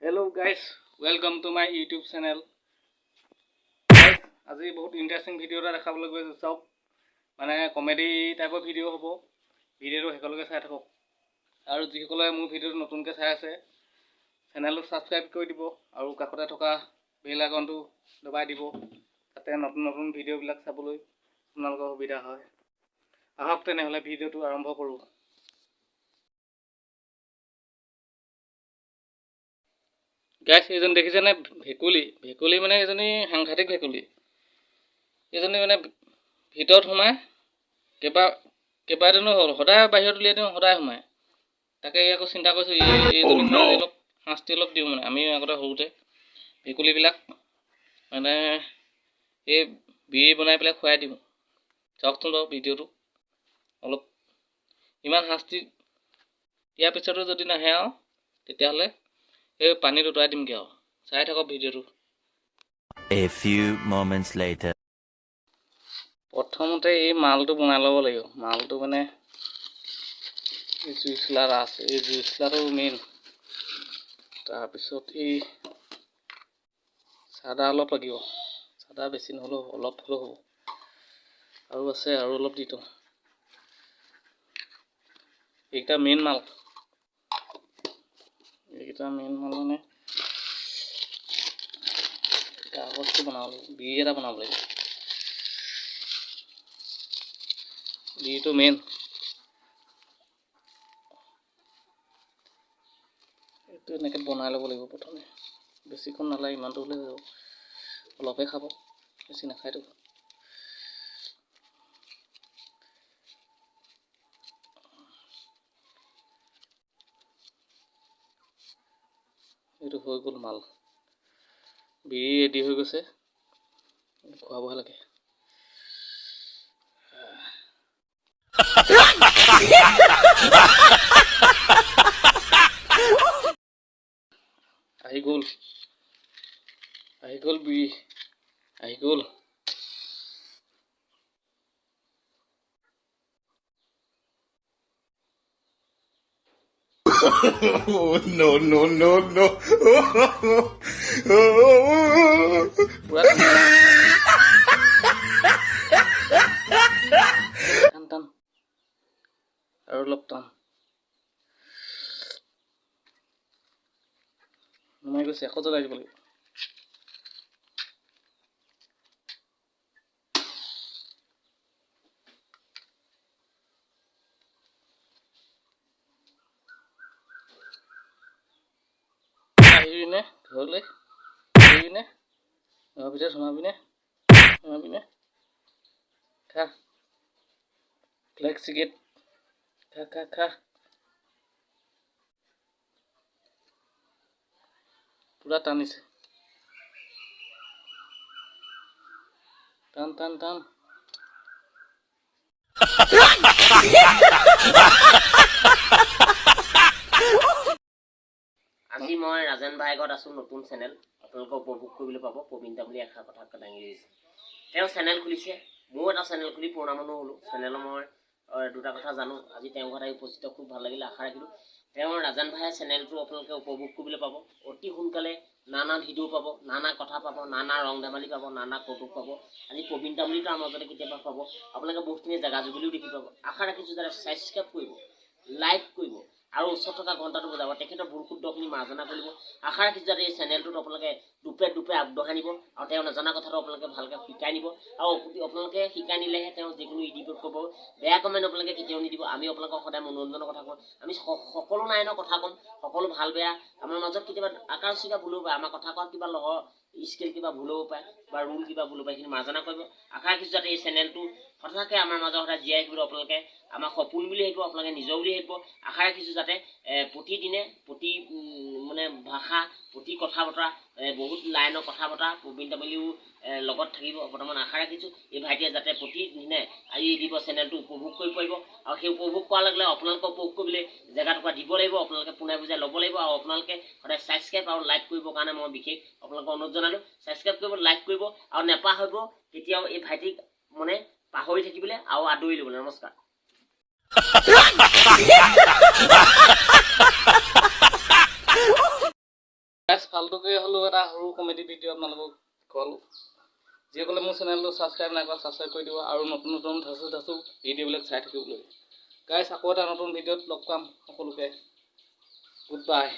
Hello guys, welcome to my YouTube channel. Guys, আজি বহুত interesting video এটা দেখাবলৈ গৈছো চাওক মানে কমেডি টাইপৰ ভিডিও হ'ব ভিডিওটো হেকলৈকে চাই থাকক আৰু যিসকলে মোৰ ভিডিওটো নতুনকৈ চাই আছে চেনেলটো সাবস্ক্ৰাইব কৰি দিব আৰু কাষতে থকা বেল আইকনটো দবাই দিব যাতে নতুন নতুন ভিডিওবিলাক চাবলৈ আপোনালোকৰ সুবিধা হয় আহক তেনেহলে ভিডিওটো আৰম্ভ কৰোঁ গাইস এজন দেখিছেনে ভেকুলি মানে এজনী সাংঘাতিক ভেকুলি এজনী মানে ভিতৰত সোমায় কেইবাদিনো হ'ল সদায় বাহিৰত উলিয়াই দিওঁ সদায় সোমায় তাকে আকৌ চিন্তা কৰিছোঁ এইজনী অলপ শাস্তি অলপ দিওঁ মানে আমি আগতে সৰুতে ভেকুলিবিলাক মানে এই বিড়ি বনাই পেলাই খুৱাই দিওঁ চাওকচোন বাৰু ভিডিঅ'টো অলপ ইমান শাস্তি দিয়াৰ পিছতো যদি নাহে আৰু তেতিয়াহ'লে এই পানীত উতৰাই দিমগৈ আৰু চাই থাকক ভিডিঅ'টো A few moments later প্ৰথমতে এই মালটো বনাই ল'ব লাগিব মালটো মানে এই জুইচলাৰ আছে এই জুইচলাৰটো মেইন তাৰপিছত এই চাদা অলপ লাগিব চাদা বেছি নহ'লেও অলপ হ'লেও হ'ব আৰু আছে আৰু অলপ দি থওঁ এইকেইটা মেইন মাল মানে কাগজটো বনাব লাগিব বিড়ি এটা বনাব লাগিব বিড়িটো মেইন এইটো এনেকৈ বনাই ল'ব লাগিব প্ৰথমে বেছিখন নালাগে ইমানটো হ'লে যাব অলপহে খাব বেছি নাখায়তো এইটো হৈ গ'ল মাল বিড়ি ৰেডি হৈ গৈছে খুৱাবহে লাগে আহি গ'ল বিড়ি আহি গ'ল no টান আৰু অলপ টান নমাই গৈছে আকৌ জ্বলাই দিব লাগিব আহিবিনে ঘৰলৈ আহিবিনে ঘৰৰ ভিতৰত সোমাবিনে খা ব্লেক চিগেট খা পুৰা টানিছে টান আজি মই ৰাজেন ভাইৰ ঘৰত আছোঁ নতুন চেনেল আপোনালোকে উপভোগ কৰিবলৈ পাব প্ৰবীণতা বুলি এষাৰ কথা দাঙি দিছে তেওঁ চেনেল খুলিছে ময়ো এটা চেনেল খুলি পুৰণা মানুহ হ'লোঁ চেনেলৰ মই দুটা কথা জানো আজি তেওঁৰ ঘৰত আহি উপস্থিত খুব ভাল লাগিলে আশা ৰাখিলোঁ তেওঁৰ ৰাজেন ভাইৰ চেনেলটো আপোনালোকে উপভোগ কৰিবলৈ পাব অতি সোনকালে নানা ভিডিঅ' পাব নানা কথা পাব নানা ৰং ধেমালি পাব নানা কৌতুক পাব আজি প্ৰবীণতা বুলি তাৰ মাজতে কেতিয়াবা পাব আপোনালোকে বহুতখিনি জেগা জুগলিও দেখি পাব আশা ৰাখিছোঁ যাতে ছাবস্ক্ৰাইব কৰিব লাইক কৰিব আৰু ওচৰত থকা ঘণ্টাটো বজাব তেখেতৰ ভুল শুদ্ধখিনি মাৰ্জনা কৰিব আশা ৰাখিছোঁ যাতে এই চেনেলটোত আপোনালোকে দুপে আগবঢ়াই নিব আৰু তেওঁ নজনা কথাটো আপোনালোকে ভালকৈ শিকাই নিব আৰু আপোনালোকে শিকাই নিলেহে তেওঁ যিকোনো ইডিঅ'ত ক'ব বেয়া কমেণ্ট আপোনালোকে কেতিয়াও নিদিব আমি আপোনালোকক সদায় মনোৰঞ্জনৰ কথা কওঁ আমি সকলো নাইনৰ কথা ক'ম সকলো ভাল বেয়া আমাৰ মাজত কেতিয়াবা আকাৰ চিকা ভুল হ'ব পাৰে আমাৰ কথা কোৱা কিবা লহৰ স্কেল কিবা ভুল হ'ব পাৰে বা ৰুল কিবা ভুল হ'ব পাৰে সেইখিনি মাৰ্জনা কৰিব আশা ৰাখিছোঁ যাতে এই চেনেলটো সঁচাকৈ আমাৰ মাজত সদায় জীয়াই ৰাখিবলৈ আপোনালোকে আমাক সপোন বুলি ভাবিব আপোনালোকে নিজৰ বুলি ভাবিব আশা ৰাখিছোঁ যাতে প্ৰতিদিনে প্ৰতি মানে ভাষা প্ৰতি কথা বতৰা বহুত লাইনৰ কথা বতৰা প্ৰবীণতা বুলিও লগত থাকিব বৰ্তমান আশা ৰাখিছোঁ এই ভাইটিয়ে যাতে প্ৰতিদিনে আহি দিব চেনেলটো উপভোগ কৰিব পাৰিব আৰু সেই উপভোগ কৰাৰ লগে লগে আপোনালোকে উপভোগ কৰিবলৈ জেগাটুকুৰা দিব লাগিব আপোনালোকে পোনে বুজাই ল'ব লাগিব আৰু আপোনালোকে সদায় ছাবস্ক্ৰাইব আৰু লাইক কৰিবৰ কাৰণে মই বিশেষ আপোনালোকক অনুৰোধ জনালোঁ ছাবস্ক্ৰাইব কৰিব লাইক কৰিব আৰু নেপাহৰিব কেতিয়াও এই ভাইটিক মানে পাহৰি থাকিবলৈ আৰু আদৰি ল'বলৈ নমস্কাৰ ফাল্টুকৈ হ'লেও এটা সৰু কমেডি ভিডিঅ' আপোনালোকক দেখুৱালোঁ যিসকলে মোৰ চেনেলটো ছাবস্ক্ৰাইব নাই কৰা ছাবস্ক্ৰাইব কৰি দিব আৰু নতুন নতুন ধাচু ভিডিঅ'বিলাক চাই থাকিবলৈ গাইছ আকৌ এটা নতুন ভিডিঅ'ত লগ পাম সকলোকে গুড বাই